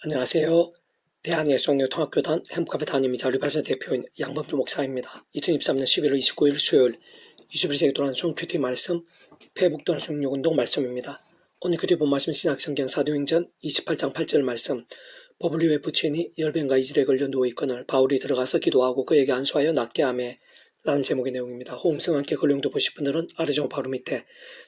안녕하세요. 대한예수학교통합교단 행복카페 담임이자 류발사 대표인 양범주 목사입니다. 2023년 11월 29일 수요일 21세기 동안 총 큐티 말씀 회복도나 중육운동 말씀입니다. 오늘 큐티 본 말씀 신약성경 사도행전 28장 8절 말씀. 법을 위에 부친이 열병과 이질에 걸려 누워있거늘 바울이 들어가서 기도하고 그에게 안수하여 낫게 하매 라는 제목의 내용입니다. 호응성 함께 걸령도 보실 분들은 아래 정 바로 밑에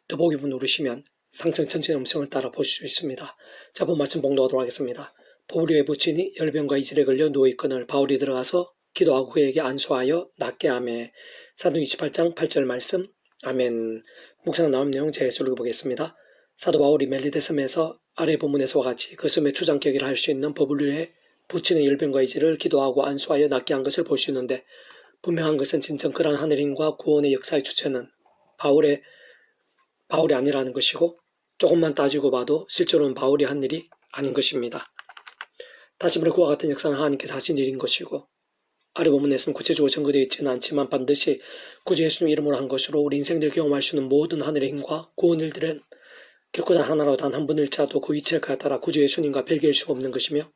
더보기부 누르시면 상층 전체 음성을 따라 보실 수 있습니다. 자, 본 말씀 봉독하도록 하겠습니다. 법을 위에 부친이 열병과 이질에 걸려 누워있거늘 바울이 들어가서 기도하고 그에게 안수하여 낫게 하매. 사도 28장 8절 말씀. 아멘. 묵상 나온 내용 제가 읽어보겠습니다. 사도 바울이 멜리데 섬에서 아래 본문에서와 같이 그 섬의 추장격이라 할 수 있는 법을 위해 부친의 열병과 이질을 기도하고 안수하여 낫게 한 것을 볼 수 있는데, 분명한 것은 진정 그러한 하늘인과 구원의 역사의 주체는 바울이 아니라는 것이고, 조금만 따지고 봐도 실제로는 바울이 한 일이 아닌 것입니다. 다시 말해 그와 같은 역사는 하나님께서 하신 일인 것이고, 아래 본문에서는 구체적으로 증거되어 있지는 않지만 반드시 구주 예수님 이름으로 한 것으로 우리 인생들 경험할 수 있는 모든 하늘의 힘과 구원 일들은 결코 단 하나로 단 한 분일자도 그 위치를 따라 구주 예수님과 별개일 수가 없는 것이며,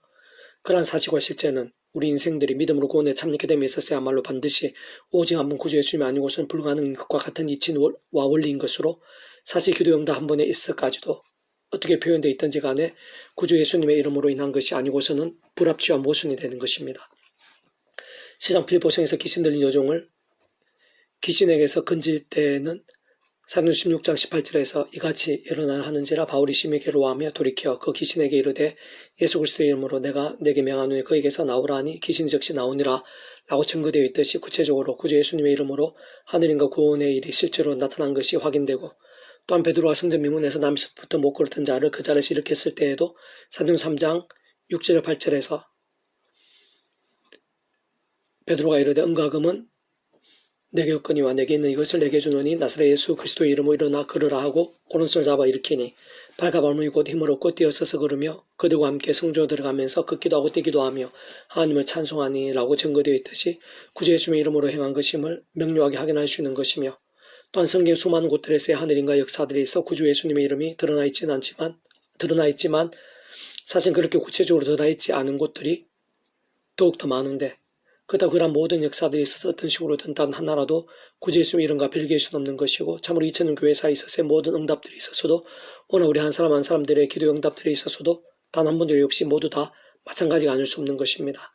그러한 사실과 실제는 우리 인생들이 믿음으로 구원에 참여하게 됨에 있어서야말로 반드시 오직 한 분 구주 예수님이 아니고서는 불가능한 것과 같은 이치와 원리인 것으로, 사실 기도 응답 한 번에 있어까지도 어떻게 표현되어 있든지 간에 구주 예수님의 이름으로 인한 것이 아니고서는 불합치와 모순이 되는 것입니다. 시장 필리포성에서 귀신 들린 여종을 귀신에게서 건질 때는 사도행전 16장 18절에서 이같이 일어나라 하는지라 바울이 심히 괴로워하며 돌이켜 그 귀신에게 이르되 예수 그리스도의 이름으로 내가 내게 명하노니 그에게서 나오라 하니 귀신이 즉시 나오니라 라고 증거되어 있듯이, 구체적으로 구주 예수님의 이름으로 하늘인과 구원의 일이 실제로 나타난 것이 확인되고, 또한 베드로가 성전 미문에서 남에서부터 못 걸었던 자를 그 자리에서 일으켰을 때에도 사도행전 3장 6절 8절에서 베드로가 이르되 은과 금은 내게 없거니와 내게 있는 이것을 내게 주노니 나사렛 예수 그리스도의 이름으로 일어나 걸으라 하고 오른손을 잡아 일으키니 발과 발목이 곧 힘을 얻고 뛰어서서 걸으며 그들과 함께 성전에 들어가면서 걷기도 하고 뛰기도 하며 하나님을 찬송하니 라고 증거되어 있듯이 구주 예수님의 이름으로 행한 것임을 명료하게 확인할 수 있는 것이며, 또한 성경 수많은 곳들에서의 하늘인과 역사들이 있어 구주 예수님의 이름이 드러나 있지만 사실 그렇게 구체적으로 드러나 있지 않은 곳들이 더욱더 많은데, 그렇다고 그런 모든 역사들이 있어서 어떤 식으로든 단 하나라도 구주 예수님의 이름과 별개일 수는 없는 것이고, 참으로 2000년 교회사에 있어서의 모든 응답들이 있었어도, 오늘 우리 한 사람 한 사람들의 기도 응답들이 있었어도 단 한 번도 없이 모두 다 마찬가지가 아닐 수 없는 것입니다.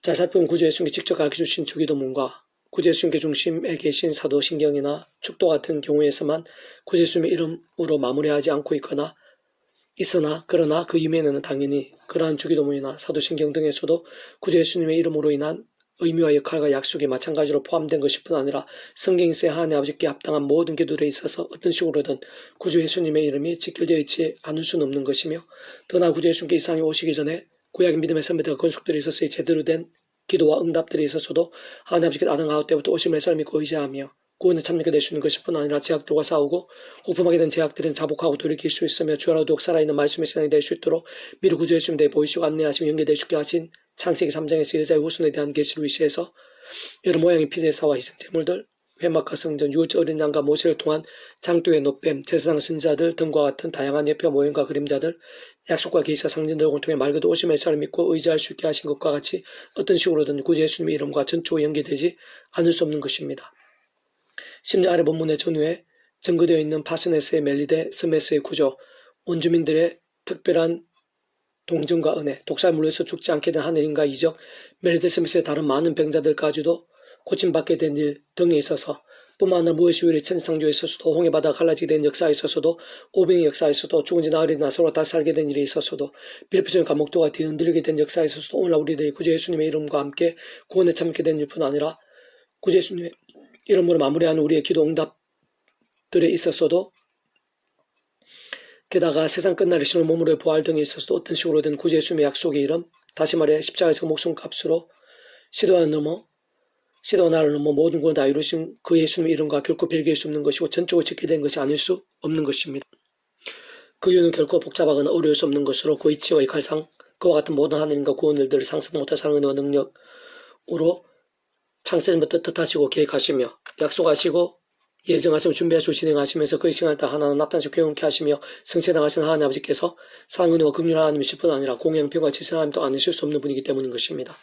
자, 살펴본 구주 예수님께 직접 가르쳐주신 주기도문과 구주 예수님께 중심에 계신 사도신경이나 축도 같은 경우에서만 구주 예수님의 이름으로 마무리하지 않고 있으나 그러나 그 이면에는 당연히 그러한 주기도문이나 사도신경 등에서도 구주 예수님의 이름으로 인한 의미와 역할과 약속이 마찬가지로 포함된 것일 뿐 아니라 성경에서의 하나님 아버지께 합당한 모든 기도들에 있어서 어떤 식으로든 구주 예수님의 이름이 직결되어 있지 않을 수는 없는 것이며, 더나 구주 예수님께 이 세상에 오시기 전에 구약의 믿음의 선배들과 건축들에 있어서의 제대로 된 기도와 응답들에 있어서도 하나님 아버지께 아담 하와 때부터 오심의 삶을 믿고 의지하며 구원에 참여하게 될 수 있는 것일 뿐 아니라 제약들과 싸우고 호품하게 된 제약들은 자복하고 돌이킬 수 있으며 주야로 더욱 살아있는 말씀의 신앙이 될 수 있도록 미리 구주 예수님 대해 보이시고 안내하시며 연계될 수 있게 하신 창세기 3장에서 여자의 후손에 대한 계시를 위시해서 여러 모양의 피제사와 희생제물들, 회막과 성전, 유월절 어린 양과 모세를 통한 장도의 노뱀, 제사장 선지자들 등과 같은 다양한 예표 모형과 그림자들, 약속과 계시와 상징들을 통해 말 그대로 오심의 사를 믿고 의지할 수 있게 하신 것과 같이 어떤 식으로든 구주 예수님의 이름과 전초가 연계되지 않을 수 없는 것입니다. 심지어 아래 본문의 전후에 증거되어 있는 파스네스의 멜리데 섬에서의 구조, 원주민들의 특별한 동정과 은혜, 독사에 물려서 죽지 않게 된 하늘인과 이적, 멜리데 섬에서의 다른 많은 병자들까지도 고침받게 된 일 등에 있어서 뿐만 아니라 무엇이 우리 천지창조에 있어서도 홍해 바다 갈라지게 된 역사에 있어서도 오병의 역사에 있어서도 죽은 지 나흘이 나서로 다시 살게 된 일에 있어서도 빌립보서의 감옥도가 뒤흔들리게 된 역사에 있어서도 오늘날 우리들이 구주 예수님의 이름과 함께 구원에 참게 된 일뿐 아니라 구주 예수님의 이름으로 마무리하는 우리의 기도 응답들에 있어서도, 게다가 세상 끝날에 신을 몸으로의 부활 등에 있어서도 어떤 식으로든 구주 예수님의 약속의 이름, 다시 말해 십자가에서 목숨값으로 시도와 나를 넘어 모든 걸 다 이루신 그 예수님의 이름과 결코 별개일 수 없는 것이고 전적으로 지켜된 것이 아닐 수 없는 것입니다. 그 이유는 결코 복잡하거나 어려울 수 없는 것으로 그 이치와 역할상 그와 같은 모든 하나님과 구원 일들을 상상 못할 사랑과 능력으로 창세전부터 뜻하시고 계획하시며 약속하시고 예정하시면 준비하시고 진행하시면서 그 시간에 따라 하나는 나타나시고 경험케 하시며 성취당하신 하나님 아버지께서 사랑은혜와 긍휼한 하나님이실 뿐 아니라 공양평과 지신 하나님도 아니실 수 없는 분이기 때문인 것입니다.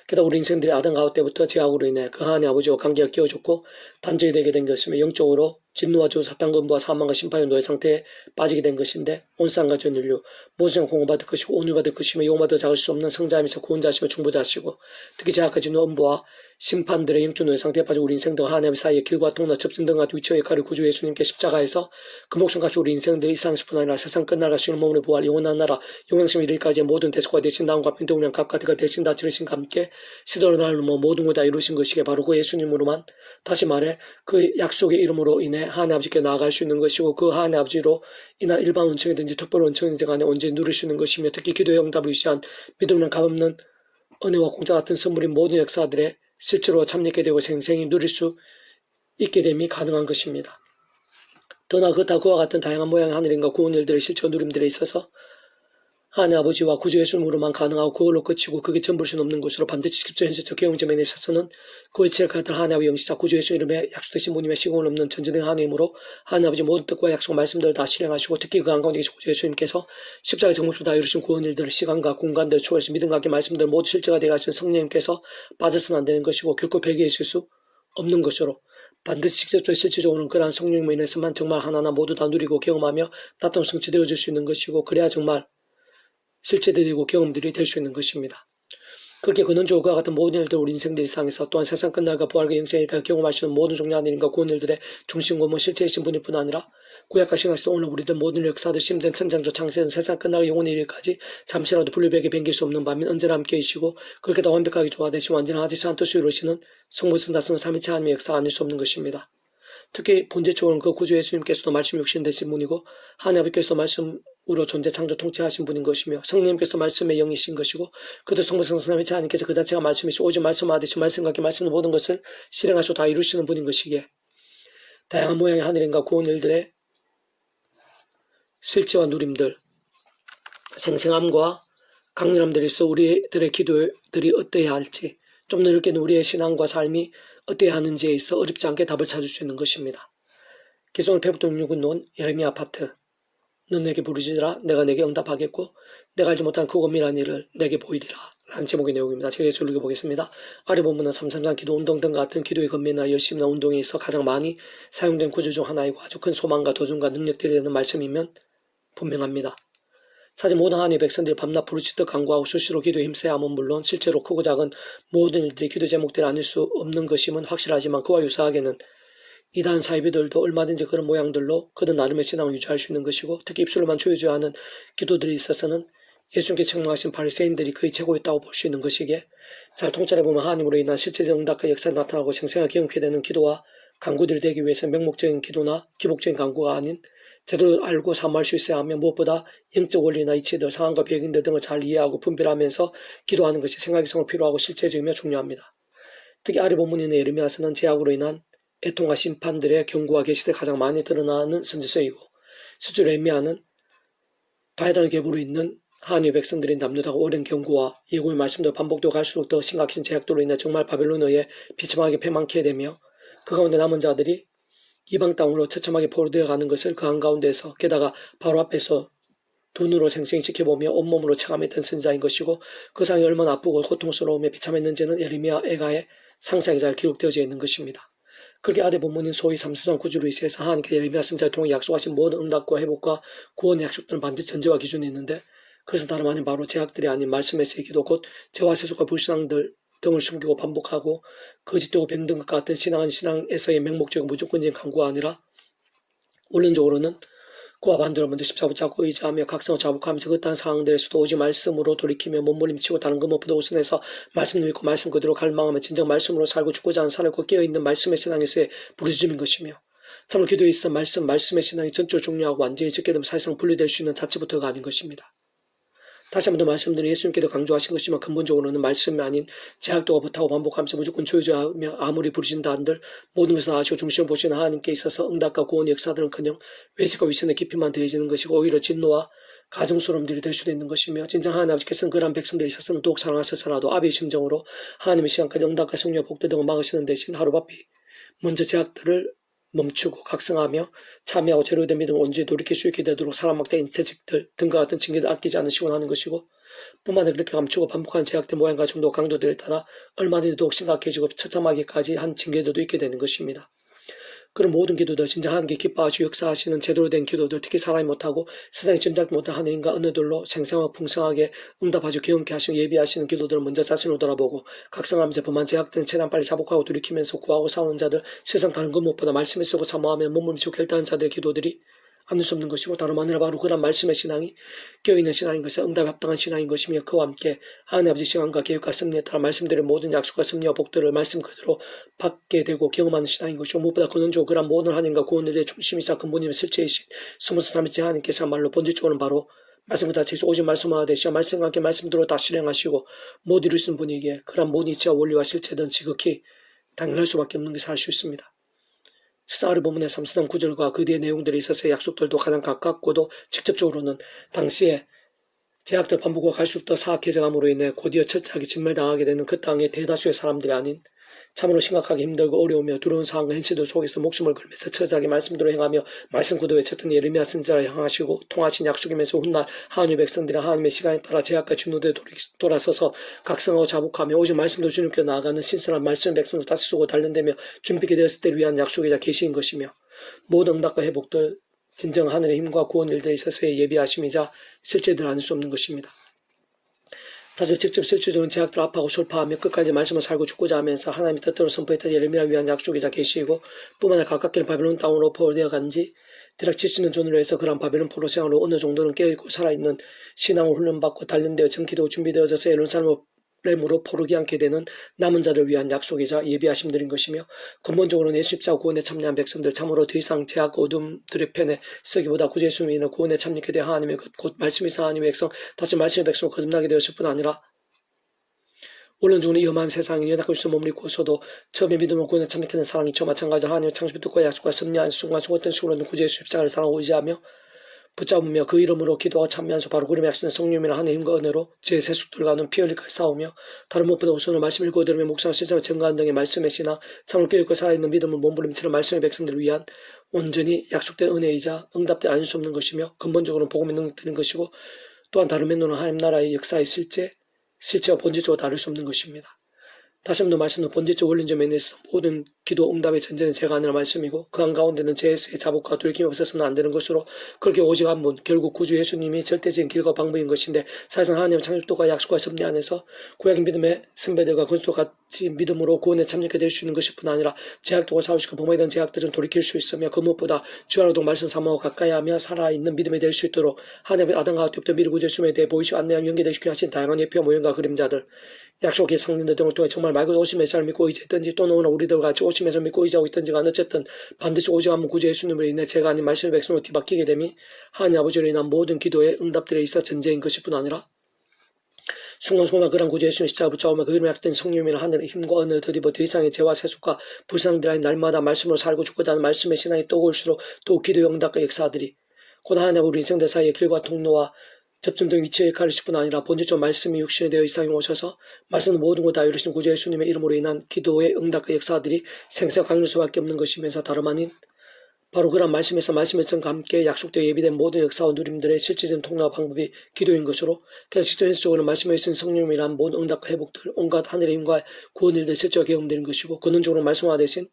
게다가 우리 인생들이 아담 가우 때부터 죄악으로 인해 그 하나님 아버지와 관계가 끼어졌고 단절이 되게 된 것이며 영적으로 진노와 주 사탄권부와 사망과 심판의 노예 상태에 빠지게 된 것인데 온 쌍과 전 인류 모든 생을 공급받을 것이고 온유받을 것이며 용받아 작을 수 없는 성자이면서 구원자시며 중보자시고 특히 제약과 진노 엄부와 심판들의 영적 노예 상태에 빠진 우리 인생 등 하나님 사이의 길과 통로 접점 등 같은 위치와 역할을 구주 예수님께 십자가에서 그 목숨같이 우리 인생들이 이 세상뿐 아니라 세상 끝날과 시는 몸으로 부활 영원한 나라 영원하심 이르기까지의 모든 대속과 대신 나음과 빈동량 값과 그가 대신 다 치르신과 함께 시도로 날로 모든 걸 다 이루신 것이기에 바로 그 예수님으로만 다시 말해 그 약속의 이름으로 인해 하나님 아버지께 나아갈 수 있는 것이고 그 하나님 아버지로 인한 일반 원청이든지 특별 원청이든지 간에 언제 누릴 수 있는 것이며 특히 기도의 응답을 위시한 믿음은 값없는 은혜와 공짜 같은 선물인 모든 역사들에 실제로 참여하게 되고 생생히 누릴 수 있게 됨이 가능한 것입니다. 더 나아가 그와 같은 다양한 모양의 하늘인과 구원 일들의 실제 누림들에 있어서 하나님 아버지와 구주 예수님으로만 가능하고 그걸로 끝이고 그게 전부일 수는 없는 것으로 반드시 직접 현실적 경험점에 있어서는 그 이치를 가진 하나님의 영시자 구주 예수 이름에 약속되신 분임의 시공을 없는 전전의 하나님으로 하나님 아버지 모든 뜻과 약속 말씀들을 다 실행하시고 특히 그 한가운데 계신 구주 예수님께서 십자가의 정목으로 다 이루신 구원 일들을 시간과 공간들을 초월해서 믿음과 함께 말씀들 모두 실제가 되게 하신 성령님께서 빠져서는 안 되는 것이고 결코 별개 있을 수 없는 것으로 반드시 직접적으로 실질적으로는 그러한 성령님으로 인해서만 정말 하나하나 모두 다 누리고 경험하며 나타나 성취되어질 수 있는 것이고 그래야 정말 실체되고 경험들이 될 수 있는 것입니다. 그렇게 근원적으로 그와 같은 모든 일들 우리 인생들 이상에서 또한 세상 끝날과 부활과 영생일까 경험할 수 있는 모든 종류 하나님과 구원 일들의 중심고문 실체이신 분일 뿐 아니라 구약과 신학에서 오늘 우리들 모든 역사들 심된 천장조 창세는 세상 끝나고 영원의 일까지 잠시라도 분류벽에 뱅길 수 없는 반면 언제나 함께 계시고 그렇게 다 완벽하게 조화되시고 완전한 하지시한 뜻을 이루시는 성모성 다스는 삼위체 하나님의 역사가 아닐 수 없는 것입니다. 특히 본질적으로는 그 구주 예수님께서도 말씀 육신 되신 분이고 하나님 아버지께서도 말씀으로 존재 창조 통치하신 분인 것이며 성령님께서도 말씀의 영이신 것이고 그도 성부성 삼위체 하나님께서 그 자체가 말씀이시고 오직 말씀하듯이 말씀과 함께 말씀의 모든 것을 실행하시고 다 이루시는 분인 것이기에 다양한 모양의 하늘인과 구원 일들의 실체와 누림들 생생함과 강렬함들이 있어 우리들의 기도들이 어떠해야 할지 좀 더 넓게는 우리의 신앙과 삶이 어떠해야 하는지에 있어 어렵지 않게 답을 찾을 수 있는 것입니다. 기존 페북도 66은 논 예레미야 파트 넌 내게 부르짖으라 내가 내게 응답하겠고 내가 알지 못한 크고 미란 일을 내게 보이리라 라는 제목의 내용입니다. 제가 예수 읽어보겠습니다. 아래 본문은 333 기도 운동 등 같은 기도의 건면이나 열심이나 운동에 있어 가장 많이 사용된 구조 중 하나이고 아주 큰 소망과 도전과 능력들이 되는 말씀이면 분명합니다. 사실 모든 하나님의 백성들이 밤낮 부르짖듯 간구하고 수시로 기도에 힘써야 함은 물론 실제로 크고 작은 모든 일들이 기도 제목들이 아닐 수 없는 것임은 확실하지만 그와 유사하게는 이단 사이비들도 얼마든지 그런 모양들로 그들 나름의 신앙을 유지할 수 있는 것이고 특히 입술로만 조여줘야 하는 기도들이 있어서는 예수님께 책망하신 바리새인들이 거의 최고였다고 볼 수 있는 것이기에 잘 통찰해보면 하나님으로 인한 실제적 응답과 역사가 나타나고 생생하게 경험하게 되는 기도와 간구들이 되기 위해서 명목적인 기도나 기복적인 간구가 아닌 제대로 알고 사모할 수 있어야 하며 무엇보다 영적 원리나 이치들, 상황과 배경들 등을 잘 이해하고 분별하면서 기도하는 것이 생각이성을 필요하고 실제적이며 중요합니다. 특히 아래 본문에 있는 예레미야서는 제약으로 인한 애통과 심판들의 경고와 계시들이 가장 많이 드러나는 선지서이고 실제로 예레미야는 다해당의 계보로 있는 하나님의 백성들이 남루하고 오랜 경고와 예고의 말씀도 반복되고 갈수록 더 심각해진 제약도로 인해 정말 바벨론에 의해 비참하게 패망케 되며 그 가운데 남은 자들이 이방 땅으로 처참하게 포로되어 가는 것을 그 한가운데서 게다가 바로 앞에서 두 눈으로 생생히 지켜보며 온몸으로 체감했던 선지자인 것이고 그 상이 얼마나 아프고 고통스러우며 비참했는지는 예레미야 애가의 상세하게 잘 기록되어져 있는 것입니다. 그렇게 아래 본문인 소위 삼수단 구주로 있어서 하나님께 예레미야 선지자를 통해 약속하신 모든 응답과 회복과 구원의 약속들은 반드시 전제와 기준이 있는데 그것은 다름 아닌 바로 제약들이 아닌 말씀의 기도 곧 죄와 세속과 불신앙들 등을 숨기고 반복하고 거짓되고 병든 것 같은 신앙은 신앙에서의 맹목적인 무조건적인 강구가 아니라 원론적으로는 그와 반대로 먼저 십자가 잡고 의지하며 각성을 자복하면서 그딴 상황들에서도 오직 말씀으로 돌이키며 몸부림치고 다른 것 무엇보다 우선해서 말씀을 믿고 말씀 그대로 갈망하며 진정 말씀으로 살고 죽고자 하는 살고 깨어있는 말씀의 신앙에서의 부르짖음인 것이며 참으로 기도에 있어 말씀의 신앙이 전적으로 중요하고 완전히 적게 되면 사실상 분리될 수 있는 자체부터가 아닌 것입니다. 다시 한 번 더 말씀드린 예수님께서 강조하신 것이지만 근본적으로는 말씀이 아닌 제약도가 부탁하고 반복하면서 무조건 조여져야 하며 아무리 부르신다 한들 모든 것을 아시고 중심을 보시는 하나님께 있어서 응답과 구원의 역사들은커녕 외식과 위선의 깊이만 더해지는 것이고 오히려 진노와 가증스러움들이 될 수도 있는 것이며 진정 하나님 아버지께서는 그러한 백성들이 있어서는 더욱 사랑하셔서라도 아비의 심정으로 하나님의 시간까지 응답과 성령의 복들 등을 막으시는 대신 하루바삐 먼저 제약들을 멈추고 각성하며 참여하고 제로된 믿음을 온전히 돌이킬 수 있게 되도록 사람 막대인 채찍들 등과 같은 징계를 아끼지 않으시고 하는 것이고, 뿐만 아니라 그렇게 감추고 반복하는 제약된 모양과 정도 강도들에 따라 얼마든지 더욱 심각해지고 처참하기까지 한 징계들도 있게 되는 것입니다. 그런 모든 기도들, 진짜 하나님께 기뻐하시고 역사하시는 제대로 된 기도들, 특히 사람이 못하고 세상이 짐작도 못한 하느님과 은혜들로 생생하고 풍성하게 응답하시고 경험케 하시고 예비하시는 기도들을 먼저 자신을 돌아보고 각성하면서 범한 제약들은 최대한 빨리 자복하고 돌이키면서 구하고 싸우는 자들, 세상 다른 것 무엇보다 말씀에 쏘고 사모하며 몸을 미치고 결단한 자들의 기도들이 않을 수 없는 것이고, 다름 아니라 바로 그런 말씀의 신앙이 깨어있는 신앙인 것이 응답에 합당한 신앙인 것이며, 그와 함께 하나님 아버지 시간과 계획과 섭리에 따라 말씀드린 모든 약속과 섭리와 복들을 말씀 그대로 받게 되고 경험하는 신앙인 것이고, 무엇보다 근원적으로 그런 모든 하나님과 구원에 대해 중심이사 근본임의 실체이신 숨어서 삼위체 하나님께서 말로 본질적으로는 바로 말씀 그대로 지키시고 오직 말씀하되 되시어 말씀과 함께 말씀대로 다 실행하시고 못 이루신 분이기에 그런 모든 이치와 원리와 실체든 지극히 당연할 수밖에 없는 것을 알 수 있습니다. 스사르 본문의 3, 9절과 그 뒤의 내용들에 있어서 약속들도 가장 가깝고도 직접적으로는 당시에 제약들 반복과 갈수록 더 사악해져감으로 인해 곧이어 철저하게 진멸당하게 되는 그 땅의 대다수의 사람들이 아닌 참으로 심각하게 힘들고 어려우며 두려운 상황과 현실들 속에서 목숨을 걸면서 처자하게 말씀대로 행하며 말씀 그대로 외쳤던 예레미야 선지자를 향하시고 통하신 약속이면서 훗날 하나님의 백성들이 하나님의 시간에 따라 제약과 진노대에 돌아서서 각성하고 자복하며 오직 말씀도 주님께 나아가는 신선한 말씀의 백성도 다시 쏘고 단련되며 준비게 되었을 때를 위한 약속이자 계시인 것이며, 모든 응답과 회복들 진정 하늘의 힘과 구원 일들에 있어서의 예비하심이자 실제들 아닐 수 없는 것입니다. 다들 직접 실질적인 제약들 아파하고 솔파하며 끝까지 말씀을 살고 죽고자 하면서 하나님의 뜻대로 선포했던 예레미야를 위한 약속이자 계시이고, 뿐만 아니라 가깝게는 바벨론 땅으로 포로되어 간지 대략 70년 전으로 해서 그런 바벨론 포로 생활로 어느 정도는 깨어있고 살아있는 신앙을 훈련받고 단련되어 정기되고 준비되어져서 예루살렘으로 포르기 않게 되는 남은 자를 위한 약속이자 예비하심들인 것이며, 근본적으로는 예수 십자가 구원에 참여한 백성들, 참으로 더 이상 제약 어둠들의 편에 서기보다 구주 예수님이 있는 구원에 참여하게 되어 하나님의 곧 말씀이사 하나님의 백성, 다시 말씀의 백성으로 거듭나게 되었을 뿐 아니라 물론 죽은 이 험한 세상에 연약한 수 머물고서도 처음에 믿음으로 구원에 참여하는 사랑이 저 마찬가지로 하나님의 창조의 뜻과 약속과 섭리한 순간 어떤 식으로는 구주 예수 십자가를 사랑하고 의지하며 붙잡으며 그 이름으로 기도와 참여하면서 바로 그림의 약속된 성령이나 하나님과 은혜로 제 세속들과는 피 흘릴까지 싸우며, 다른 무엇보다 우선은 말씀 읽고 들으며 묵상을 실제로 증거하는 등의 말씀의 신앙, 참을 깨어있고 살아있는 믿음을 몸부림치는 말씀의 백성들을 위한 온전히 약속된 은혜이자 응답대 아닐 수 없는 것이며, 근본적으로는 복음의 능력들인 것이고, 또한 다른 면으로는 하나님 나라의 역사의 실체와 본질적으로 다를 수 없는 것입니다. 다시 한번 말씀은 본질적 원리적 면에서 모든 기도 응답의 전제는 제가 아니라 말씀이고, 그 한가운데는 제스의 자복과 돌이킴이 없어서는 안 되는 것으로, 그렇게 오직 한 분, 결국 구주 예수님이 절대적인 길과 방법인 것인데, 사실상 하나님의 창조과 약속과 섭리 안에서 구약의 믿음의 선배들과 그리스도 같이 믿음으로 구원에 참여하게 될 수 있는 것일 뿐 아니라 제약도가 사오시고 범하게 된 제약들은 돌이킬 수 있으며, 그 무엇보다 주야로도 말씀 삼아하고 가까이하며 살아있는 믿음이 될 수 있도록 하나님의 아담과 때부터 미리 구주 예수님에 대해 보이시고 안내하며 연계되시켜 하신 다양한 예표와 모형과 그림자들, 약속의 성령들 등을 통해 정말 말 그대로 오심의 잘 믿고 의지했던지, 또는 오늘 우리들 같이 오심에서 믿고 의지하고 있던지가 어쨌든 반드시 오직 한 분 구주 예수님으로 인해 제가 아닌 말씀의 백성으로 뒤바뀌게 됨이 하나님 아버지로 인한 모든 기도의 응답들에 있어 전제인 것일 뿐 아니라, 순간순간 그런 구주 예수님 십자가 붙잡으며 그 이름에 약된 성령이나 하늘의 힘과 은혜를 드리고 더 이상의 죄와 세속과 불상들이 아닌 날마다 말씀으로 살고 죽고자 하는 말씀의 신앙이 떠올수록 또 기도의 응답과 역사들이 곧 하나님 우리 인생들 사이의 길과 통로와 접점 등 위치의 역할이실 뿐 아니라 본질적 말씀이 육신에 되어 이 세상에 오셔서 말씀은 모든 것 다 이루신 구주 예수님의 이름으로 인한 기도의 응답과 역사들이 생생하게 강조할 수밖에 없는 것이면서 다름 아닌 바로 그런 말씀에서 말씀의 전과 함께 약속되어 예비된 모든 역사와 누림들의 실질적인 통로와 방법이 기도인 것으로, 그래서 기도 현실적으로는 말씀에 있는 성령이란 모든 응답과 회복들, 온갖 하늘의 힘과 구원 일들의 실제와 경험되는 것이고, 근원적으로 말씀화 대신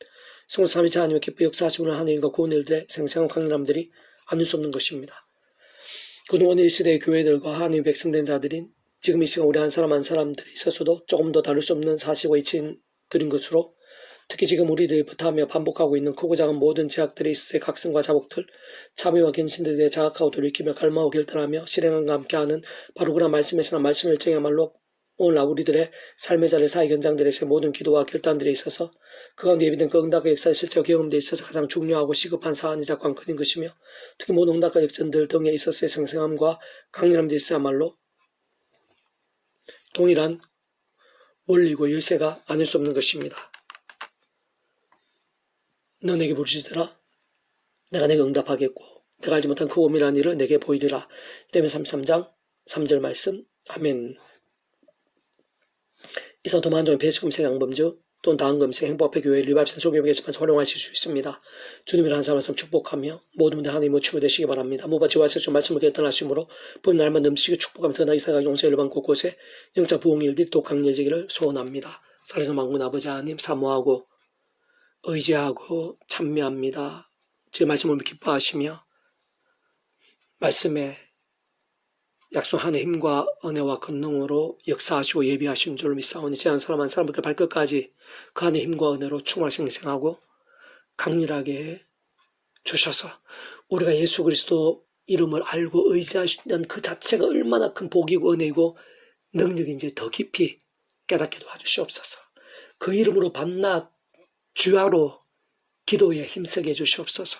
성령 삼위체 하나님의 기뻐 역사하시는 하나님과 구원 일들의 생생한 강렬함들이 아닐 수 없는 것입니다. 그는 오늘 이 시대의 교회들과 하나님의 백성된 자들인 지금 이 시간 우리 한 사람 한 사람들이 있어서도 조금 더 다를 수 없는 사실과 이치들인 것으로, 특히 지금 우리들이 부탁하며 반복하고 있는 크고 작은 모든 제약들이 있어의 각성과 자복들, 참여와 갱신들에 대해 자각하고 돌이키며 갈망하고 결단하며 실행함과 함께하는 바로 그런 말씀에서나 말씀의 일정이야말로 오늘날 우리들의 삶의 자리 사회 현장들에서의 모든 기도와 결단들에 있어서 그 가운데 예비된 그 응답과 역사의 실체와 경험들에 있어서 가장 중요하고 시급한 사안이자 관건인 것이며, 특히 모든 응답과 역전들 등에 있어서의 생생함과 강렬함들이 있어야말로 동일한 원리고 열쇠가 아닐 수 없는 것입니다. 너 내게 부르시더라. 내가 내게 응답하겠고 내가 알지 못한 그 오밀한 일을 내게 보이리라. 이레미야 33장 3절 말씀. 아멘. 이상 도만종의 배수금색 양범주 또는 다음 금세 행복합회 교회 리바이브 소교회에서 활용하실 수 있습니다. 주님의 한 사람 한 사람 축복하며 모든 분들 하나님의 축복 되시기 바랍니다. 무바지와 세주 말씀을 결단하심으로 본 날만 넘치게 축복하며 더나 이사가 용서를 받는 곳곳에 영적 부흥의 일들이 또 강렬해지기를 소원합니다. 살아서 만군 아버지 하나님 사모하고 의지하고 찬미합니다. 제 말씀을 기뻐하시며 말씀에 약속한 힘과 은혜와 권능으로 역사하시고 예비하신 줄로 믿사오니 제한 사람 한 사람을 발끝까지 그 안에 힘과 은혜로 충만히 생생하고 강렬하게 주셔서 우리가 예수 그리스도 이름을 알고 의지하시는 그 자체가 얼마나 큰 복이고 은혜이고 능력인지 더 깊이 깨닫게 도와주시옵소서. 그 이름으로 밤낮 주야로 기도에 힘쓰게 해주시옵소서.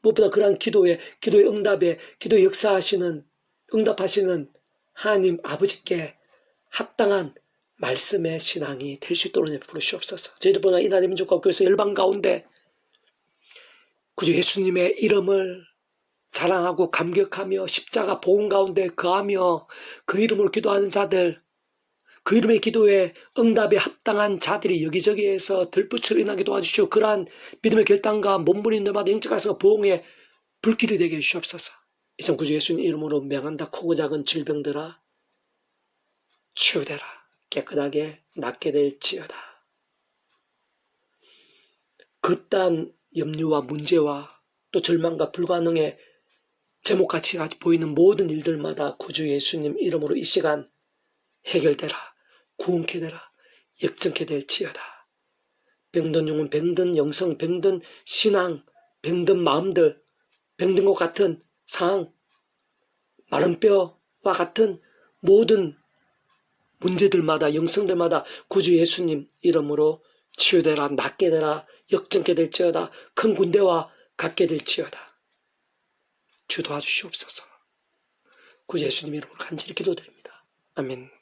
무엇보다 그러한 기도의 응답에 기도에 역사하시는 응답하시는 하나님 아버지께 합당한 말씀의 신앙이 될 수 있도록 부르시옵소서. 저희들보다 이 나라의 민족과 교회에서 열방 가운데 구주 예수님의 이름을 자랑하고 감격하며 십자가 복음 가운데 거하며 그 이름으로 기도하는 자들, 그 이름의 기도에 응답에 합당한 자들이 여기저기에서 들불처럼 일어나게 도와주시오. 그러한 믿음의 결단과 몸부림 들마다 영적 가서가 부흥의 불길이 되게 해주시옵소서. 이상 구주 예수님 이름으로 명한다. 크고 작은 질병들아 치유되라. 깨끗하게 낫게 될지어다. 그딴 염려와 문제와 또 절망과 불가능의 제목같이 보이는 모든 일들마다 구주 예수님 이름으로 이 시간 해결되라. 구원케 되라. 역전케 될지어다. 병든 영혼, 병든 영성, 병든 신앙, 병든 마음들, 병든 것 같은 상황, 마른 뼈와 같은 모든 문제들마다 영성들마다 구주 예수님 이름으로 치유되라, 낫게 되라, 역전케 될지어다. 큰 군대와 같게 될지어다. 주 도와주시옵소서. 구주 예수님 이름으로 간절히 기도드립니다. 아멘.